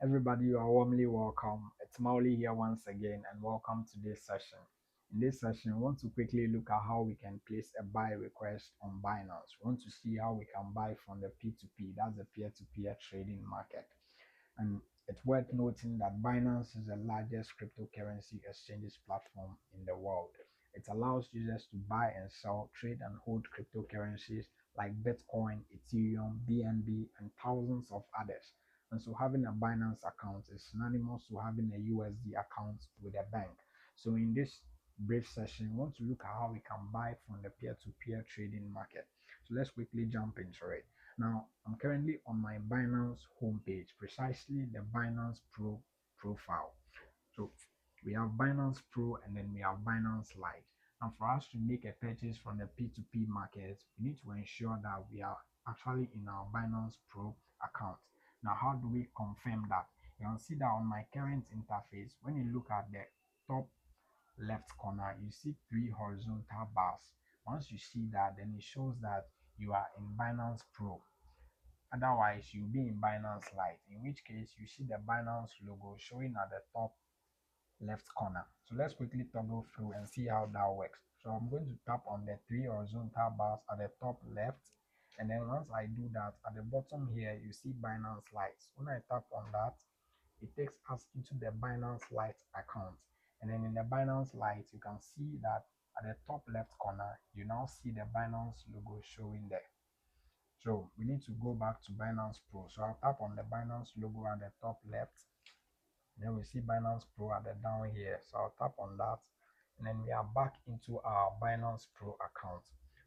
Everybody, you are warmly welcome. It's Mauli here once again, and welcome to this session. In this session, we want to quickly look at how we can place a buy request on Binance. We want to see how we can buy from the P2P, that's the peer-to-peer trading market. And it's worth noting that Binance is the largest cryptocurrency exchanges platform in the world. It allows users to buy and sell, trade and hold cryptocurrencies like Bitcoin, Ethereum, BNB, and thousands of others. And so having a Binance account is synonymous to having a USD account with a bank. So in this brief session, we want to look at how we can buy from the peer-to-peer trading market. So let's quickly jump into it. Now, I'm currently on my Binance homepage, precisely the Binance Pro profile. So we have Binance Pro and then we have Binance Lite. And for us to make a purchase from the P2P market, we need to ensure that we are actually in our Binance Pro account. Now, how do we confirm that? You can see that on my current interface, when you look at the top left corner, you see three horizontal bars. Once you see that, then it shows that you are in Binance Pro. Otherwise, you'll be in Binance Lite, in which case you see the Binance logo showing at the top left corner. So let's quickly toggle through and see how that works. So I'm going to tap on the three horizontal bars at the top left. And then once I do that, at the bottom here, you see Binance Lite. When I tap on that, it takes us into the Binance Lite account. And then in the Binance Lite, you can see that at the top left corner, you now see the Binance logo showing there. So we need to go back to Binance Pro. So I'll tap on the Binance logo at the top left. Then we see Binance Pro at the down here. So I'll tap on that. And then we are back into our Binance Pro account.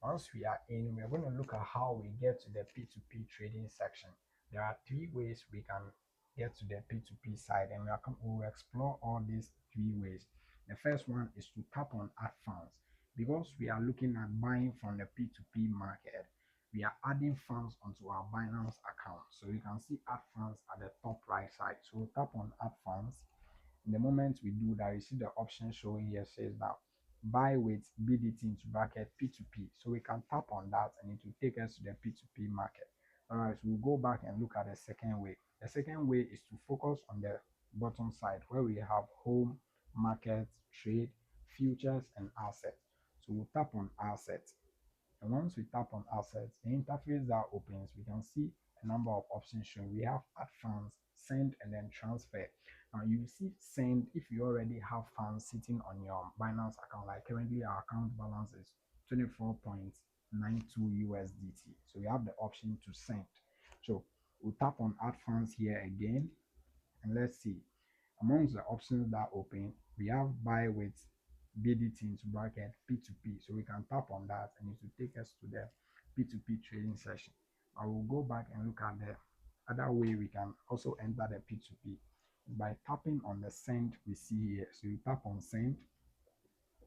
Once we are in, we're going to look at how we get to the P2P trading section. There are three ways we can get to the P2P side, and we will explore all these three ways. The first one is to tap on Add Funds. Because we are looking at buying from the P2P market, we are adding funds onto our Binance account. So you can see Add Funds at the top right side. So we'll tap on Add Funds. In the moment we do that, you see the option showing here says that buy with BDT into bracket P2P. So we can tap on that and it will take us to the P2P market. All right, so we'll go back and look at the second way. The second way is to focus on the bottom side where we have home, market, trade, futures, and assets. So we'll tap on assets. And once we tap on assets, the interface that opens, we can see a number of options shown. We have add funds, send, and then transfer. Now you see send if you already have funds sitting on your Binance account. Like currently our account balance is 24.92 USDT. So we have the option to send. So we'll tap on add funds here again, and let's see. Amongst the options that open, we have buy with BDT into bracket P2P. So we can tap on that and it will take us to the P2P trading session. I will go back and look at the other way we can also enter the P2P by tapping on the send we see here. So you tap on send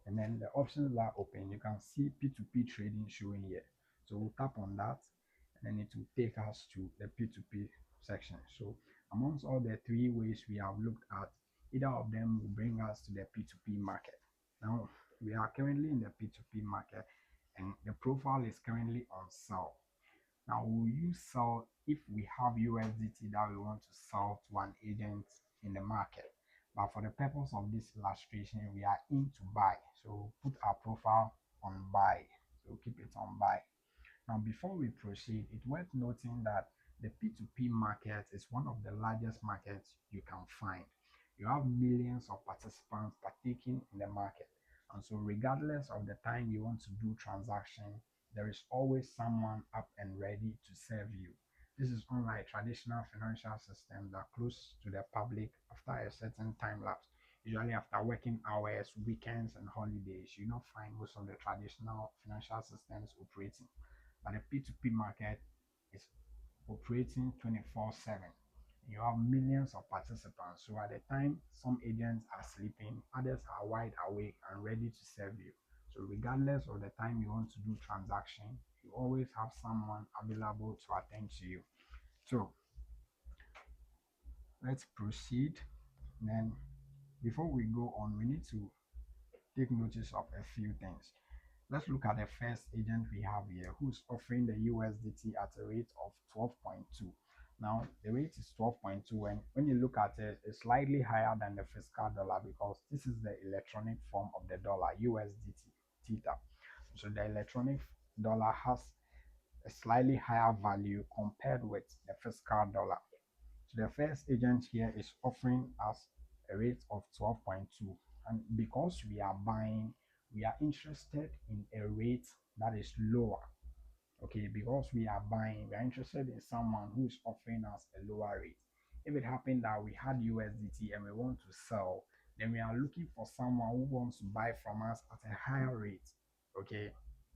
and then the options that open, you can see P2P trading showing here. So we'll tap on that and then it will take us to the P2P section. So amongst all the three ways we have looked at, either of them will bring us to the P2P market. Now we are currently in the P2P market and the profile is currently on sell. Now we'll use sell if we have USDT that we want to sell to an agent in the market. But for the purpose of this illustration, we are in to buy. So put our profile on buy. So keep it on buy. Now, before we proceed, it's worth noting that the P2P market is one of the largest markets you can find. You have millions of participants partaking in the market. And so regardless of the time you want to do transaction, there is always someone up and ready to serve you. This is unlike traditional financial systems that close to the public after a certain time lapse. Usually after working hours, weekends, and holidays, you not find most of the traditional financial systems operating. But the P2P market is operating 24/7. You have millions of participants. So at the time some agents are sleeping, others are wide awake and ready to serve you. So regardless of the time you want to do transaction, you always have someone available to attend to you. So let's proceed. Then before we go on, we need to take notice of a few things. Let's look at the first agent we have here who's offering the USDT at a rate of 12.2. Now the rate is 12.2, and when you look at it, it's slightly higher than the physical dollar because this is the electronic form of the dollar, USDT, Tether. So the electronic dollar has a slightly higher value compared with the physical dollar. So the first agent here is offering us a rate of 12.2. And because we are buying, we are interested in a rate that is lower. Okay, because we are buying, we are interested in someone who is offering us a lower rate. If it happened that we had USDT and we want to sell, then we are looking for someone who wants to buy from us at a higher rate. Okay,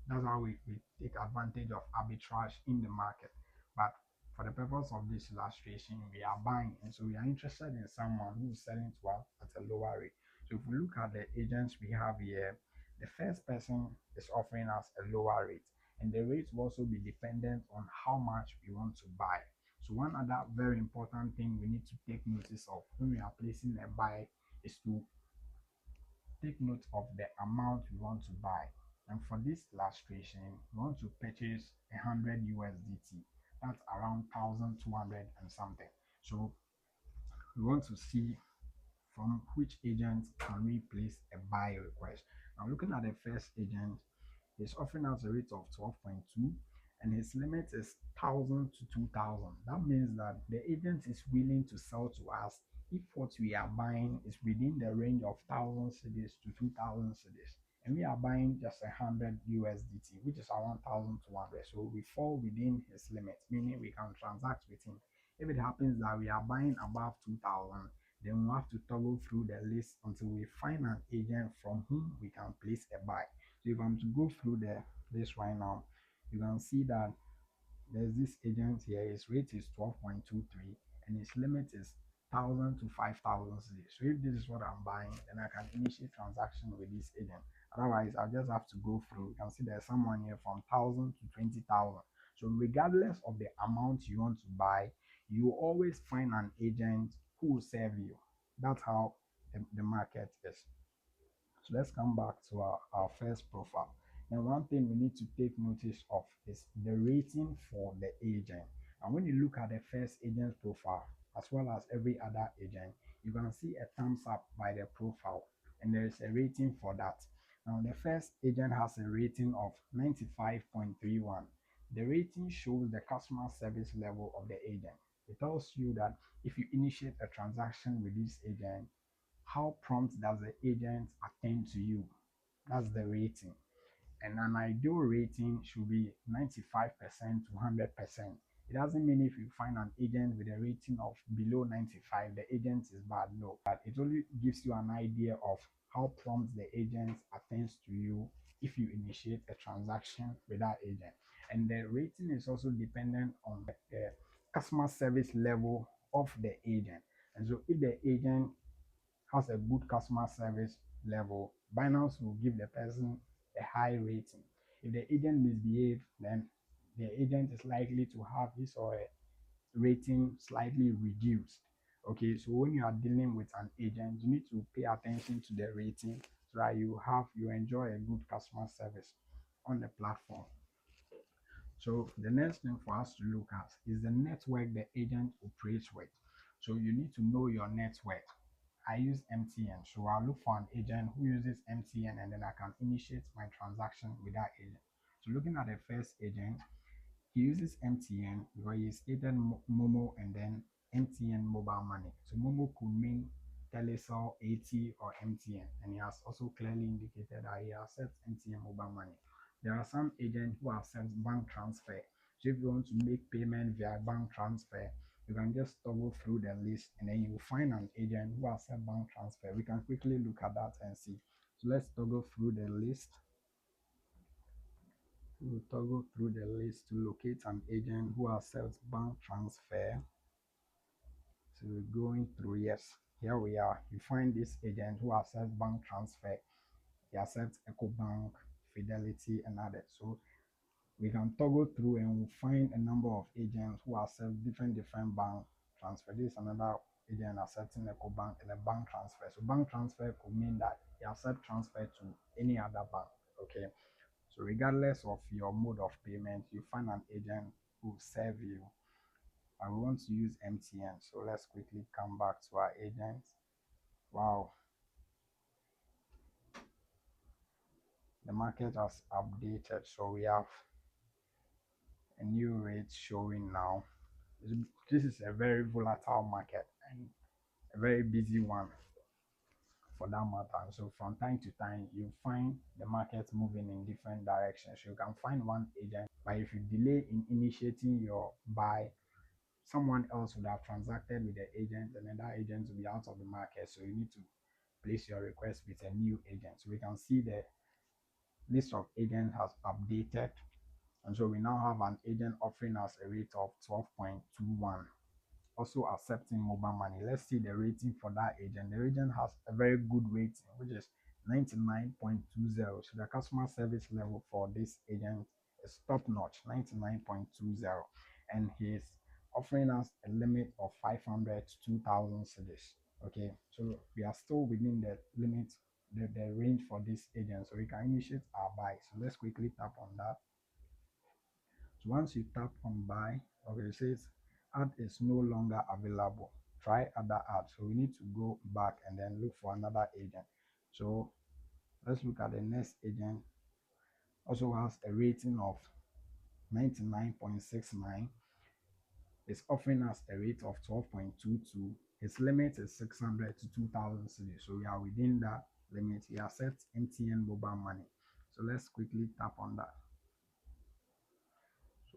that's how we take advantage of arbitrage in the market. But for the purpose of this illustration, we are buying, and so we are interested in someone who is selling to us at a lower rate. So if we look at the agents we have here, the first person is offering us a lower rate, and the rate will also be dependent on how much we want to buy. So one other very important thing we need to take notice of when we are placing a buy is to take note of the amount we want to buy. And for this illustration, we want to purchase 100 USDT. That's around 1,200 and something. So we want to see from which agent can we place a buy request. Now looking at the first agent, he's offering us a rate of 12.2, and his limit is 1,000 to 2,000. That means that the agent is willing to sell to us if what we are buying is within the range of 1,000 cedis to 2,000 cedis. And we are buying just 100 USDT, which is around 1,200. So we fall within his limit, meaning we can transact with him. If it happens that we are buying above 2,000, then we'll have to toggle through the list until we find an agent from whom we can place a buy. So if I'm to go through the list right now, you can see that there's this agent here. His rate is 12.23 and his limit is 1,000 to 5,000 cedis. So if this is what I'm buying, then I can initiate transaction with this agent. Otherwise, I'll just have to go through. You can see there's someone here from 1,000 to 20,000. So regardless of the amount you want to buy, you always find an agent who will serve you. That's how the market is. So let's come back to our first profile. And one thing we need to take notice of is the rating for the agent. And when you look at the first agent's profile, as well as every other agent, you can see a thumbs up by the profile, and there is a rating for that. Now, the first agent has a rating of 95.31. The rating shows the customer service level of the agent. It tells you that if you initiate a transaction with this agent, how prompt does the agent attend to you? That's the rating. And an ideal rating should be 95% to 100%. It doesn't mean if you find an agent with a rating of below 95, the agent is bad. No, but it only gives you an idea of how prompt the agent attends to you if you initiate a transaction with that agent. And the rating is also dependent on the customer service level of the agent. And so if the agent has a good customer service level, Binance will give the person a high rating. If the agent misbehaves, then the agent is likely to have his or her rating slightly reduced. Okay, so when you are dealing with an agent, you need to pay attention to the rating so that you enjoy a good customer service on the platform. So the next thing for us to look at is the network the agent operates with. So you need to know your network. I use MTN, so I'll look for an agent who uses MTN, and then I can initiate my transaction with that agent. So looking at the first agent, he uses MTN because he stated Momo and then MTN mobile money. So Momo could mean Telecel, AT, or MTN, and he has also clearly indicated that he accepts MTN mobile money. There are some agents who accept bank transfer. So if you want to make payment via bank transfer, you can just toggle through the list and then you will find an agent who accepts bank transfer. We can quickly look at that and see. So let's toggle through the list. We'll toggle through the list to locate an agent who accepts bank transfer. So we're going through, yes, here we are. You find this agent who accepts bank transfer. He accepts EcoBank, Fidelity, and others. So we can toggle through and we'll find a number of agents who accept different bank transfer. This is another agent accepting EcoBank and a bank transfer. So bank transfer could mean that he accepts transfer to any other bank. Okay. So regardless of your mode of payment, you find an agent who will serve you I want to use MTN. So let's quickly come back to our agent. Wow, the market has updated. So we have a new rate showing now. This is a very volatile market and a very busy one for that matter. So from time to time, you find the market moving in different directions. You can find one agent, but if you delay in initiating your buy, someone else would have transacted with the agent, and then that agent will be out of the market. So you need to place your request with a new agent. So we can see the list of agents has updated, and so we now have an agent offering us a rate of 12.21, also accepting mobile money. Let's see the rating for that agent. The agent has a very good rating, which is 99.20. So the customer service level for this agent is top notch, 99.20. And he's offering us a limit of 500 to 2000 cedis. Okay, so we are still within the limit, the range for this agent. So we can initiate our buy. So let's quickly tap on that. So once you tap on buy, okay, it says ad is no longer available. Try other ad. So we need to go back and then look for another agent. So let's look at the next agent. Also has a rating of 99.69. It's offering us a rate of 12.22. Its limit is 600 to 2000 cedis. So we are within that limit. He accepts MTN mobile money. So let's quickly tap on that.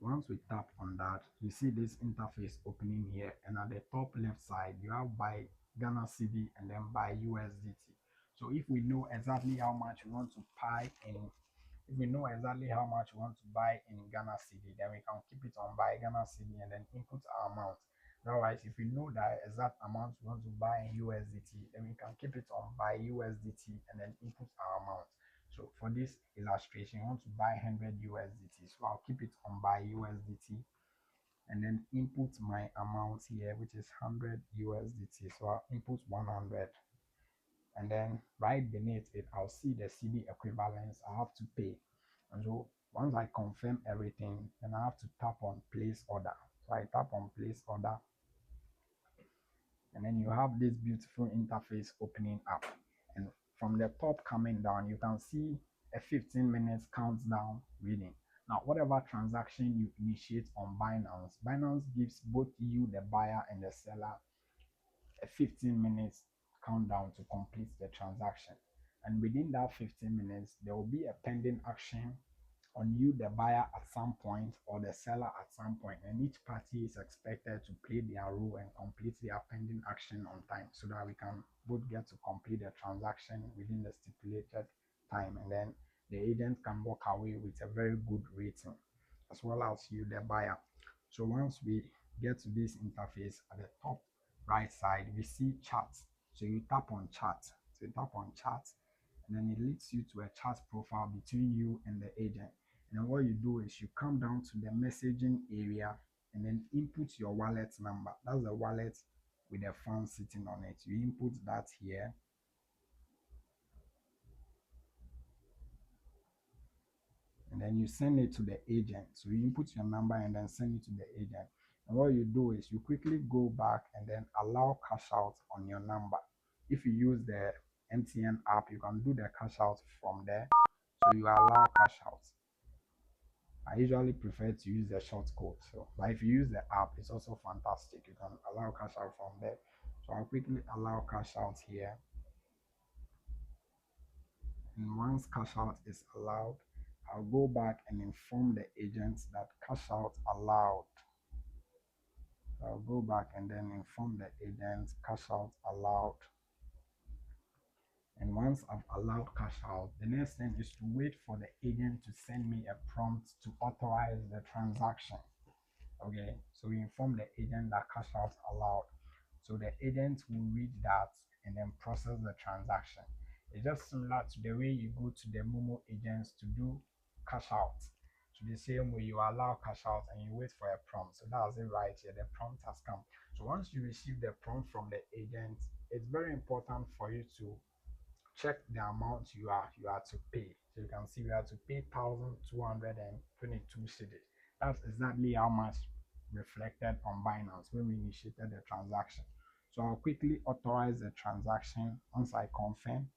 Once we tap on that, you see this interface opening here, and at the top left side you have buy Ghana cedi and then buy USDT. So if we know exactly how much we want to buy in, if we know exactly how much we want to buy in Ghana cedi, then we can keep it on buy Ghana cedi and then input our amount. Otherwise, if we know that exact amount we want to buy in USDT, then we can keep it on buy USDT and then input our amount. So for this illustration, I want to buy 100 USDT. So I'll keep it on buy USDT and then input my amount here, which is 100 USDT. So I'll input 100. And then right beneath it, I'll see the cedi equivalence I have to pay. And so once I confirm everything, then I have to tap on place order. So I tap on place order. And then you have this beautiful interface opening up. And from the top coming down, you can see a 15 minutes countdown reading. Now, whatever transaction you initiate on Binance, Binance gives both you, the buyer, and the seller a 15 minutes countdown to complete the transaction. And within that 15 minutes, there will be a pending action on you, the buyer, at some point, or the seller at some point, and each party is expected to play their role and complete their pending action on time so that we can both get to complete the transaction within the stipulated time, and then the agent can walk away with a very good rating as well as you, the buyer. So once we get to this interface, at the top right side we see chat. So you tap on chat. So you tap on chat, and then it leads you to a chat profile between you and the agent. And then what you do is you come down to the messaging area and then input your wallet number. That's the wallet with the funds sitting on it. You input that here. And then you send it to the agent. So you input your number and then send it to the agent. And what you do is you quickly go back and then allow cash out on your number. If you use the MTN app, you can do the cash out from there. So you allow cash out. I usually prefer to use the short code. So, but if you use the app, it's also fantastic. You can allow cash out from there. So I'll quickly allow cash out here. And once cash out is allowed, I'll go back and inform the agents that cash out allowed. So I'll go back and then inform the agents cash out allowed. And once I've allowed cash out, the next thing is to wait for the agent to send me a prompt to authorize the transaction. Okay, so we inform the agent that cash out allowed. So the agent will read that and then process the transaction. It's just similar to the way you go to the Momo agents to do cash out. So the same way you allow cash out and you wait for a prompt. So that's it right here. The prompt has come. So once you receive the prompt from the agent, it's very important for you to check the amount you are to pay. So you can see we have to pay 1,222 cedis. That's exactly how much reflected on Binance when we initiated the transaction. So I'll quickly authorize the transaction once I confirm.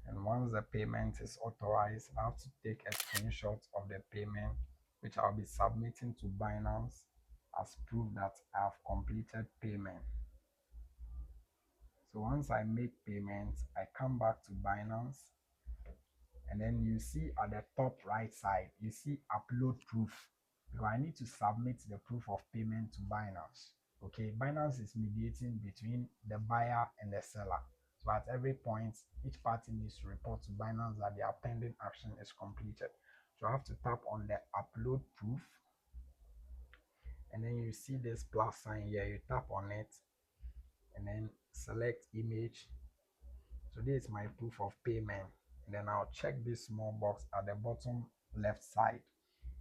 And once the payment is authorized, I have to take a screenshot of the payment, which I'll be submitting to Binance as proof that I have completed payment. So once I make payment, I come back to Binance, and then you see at the top right side, you see upload proof, because I need to submit the proof of payment to Binance. Okay, Binance is mediating between the buyer and the seller. So at every point, each party needs to report to Binance that their pending action is completed. So I have to tap on the upload proof, and then you see this plus sign here. You tap on it and then select image. So this is my proof of payment. And then I'll check this small box at the bottom left side.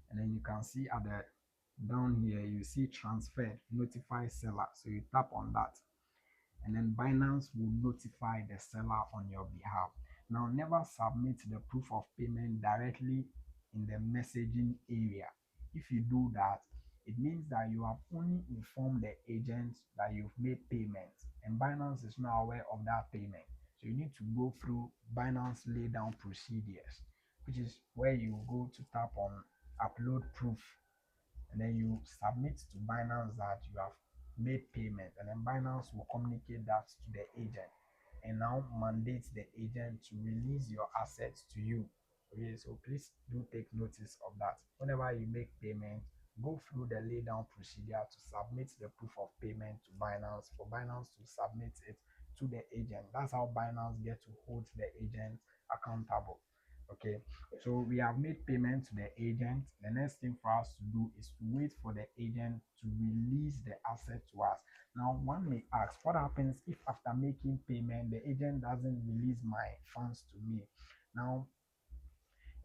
And then you can see at the down here, you see transferred, notify seller. So you tap on that. And then Binance will notify the seller on your behalf. Now, never submit the proof of payment directly in the messaging area. If you do that, it means that you have only informed the agent that you've made payment, and Binance is not aware of that payment. So you need to go through Binance laydown procedures, which is where you go to tap on upload proof, and then you submit to Binance that you have made payment, and then Binance will communicate that to the agent and now mandate the agent to release your assets to you. Okay, so please do take notice of that. Whenever you make payment, go through the laydown procedure to submit the proof of payment to Binance, for Binance to submit it to the agent. That's how Binance get to hold the agent accountable. Okay, so we have made payment to the agent. The next thing for us to do is to wait for the agent to release the asset to us. Now, one may ask, what happens if after making payment, the agent doesn't release my funds to me? Now,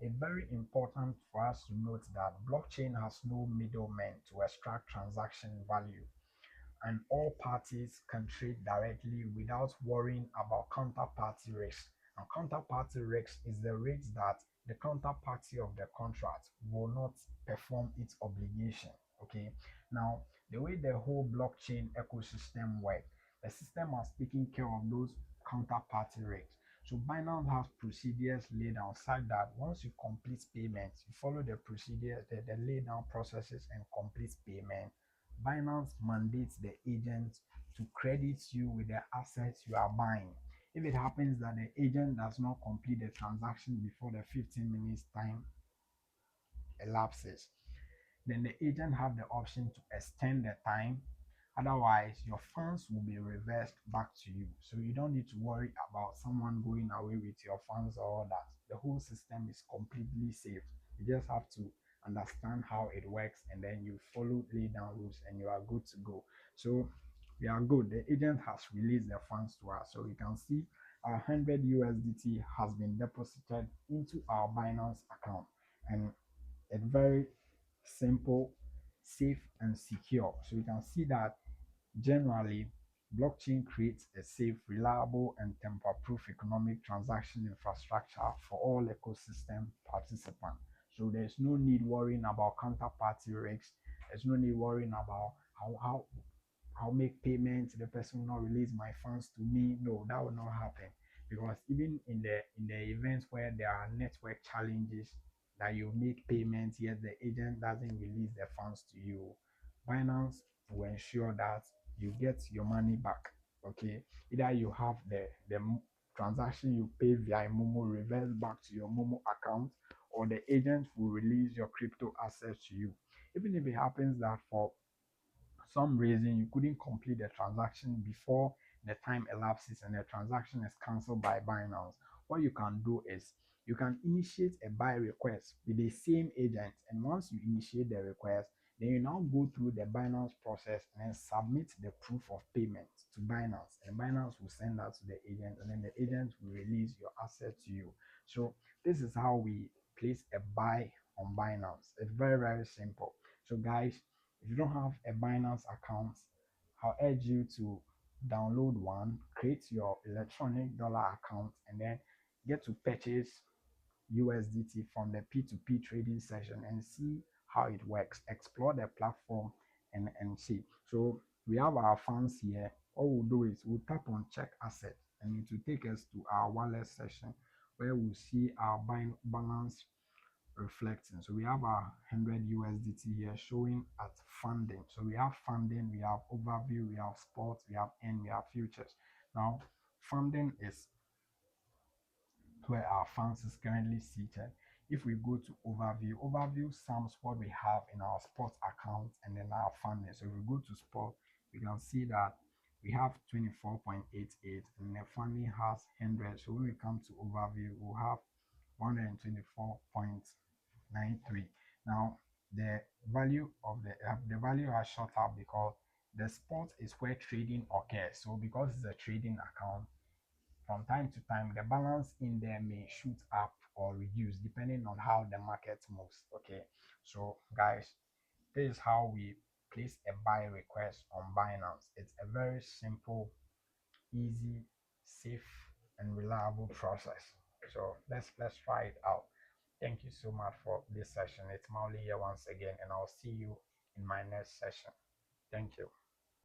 it's very important for us to note that blockchain has no middlemen to extract transaction value, and all parties can trade directly without worrying about counterparty risk. And counterparty risk is the risk that the counterparty of the contract will not perform its obligation. Okay, now the way the whole blockchain ecosystem works, the system has taken care of those counterparty risks. So Binance has procedures laid down such that once you complete payment, you follow the procedure, the lay down processes and complete payment. Binance mandates the agent to credit you with the assets you are buying. If it happens that the agent does not complete the transaction before the 15 minutes time elapses, then the agent have the option to extend the time. Otherwise, your funds will be reversed back to you. So you don't need to worry about someone going away with your funds or all that. The whole system is completely safe. You just have to understand how it works, and then you follow lay down rules and you are good to go. So we are good. The agent has released the funds to us. So you can see our 100 USDT has been deposited into our Binance account, and it's very simple, safe, and secure. So you can see that generally, blockchain creates a safe, reliable, and tamper-proof economic transaction infrastructure for all ecosystem participants. So there's no need worrying about counterparty risks. There's no need worrying about how I'll make payments, the person will not release my funds to me. No, that will not happen. Because even in the events where there are network challenges, that you make payments yet the agent doesn't release the funds to you, Binance will ensure that you get your money back. Okay, either you have the transaction you pay via Momo reverse back to your Momo account, or the agent will release your crypto assets to you. Even if it happens that for some reason you couldn't complete the transaction before the time elapses and the transaction is cancelled by Binance, what you can do is you can initiate a buy request with the same agent. And once you initiate the request, then you now go through the Binance process and then submit the proof of payment to Binance, and Binance will send that to the agent, and then the agent will release your asset to you. So this is how we place a buy on Binance. It's very, very simple. So guys, if you don't have a Binance account, I'll urge you to download one, create your electronic dollar account, and then get to purchase USDT from the P2P trading session and see how it works. Explore the platform and see. So we have our funds here. All we'll do is we'll tap on check asset, and it will take us to our wallet section where we'll see our balance reflecting. So we have our 100 USDT here showing at funding. So we have funding, we have overview, we have sports, we have N, we have futures. Now, funding is where our funds is currently seated. If we go to overview, overview sums what we have in our sports account and then our funding. So if we go to sport, we can see that we have 24.88 and the funding has 100. So when we come to overview, we'll have 124.93. Now the value of the value has shot up because the spot is where trading occurs. So because it's a trading account, from time to time the balance in there may shoot up or reduce depending on how the market moves. Okay, so guys, this is how we place a buy request on Binance. It's a very simple, easy, safe and reliable process. So let's try it out. Thank you so much for this session. It's Mauli here once again, and I'll see you in my next session. Thank you.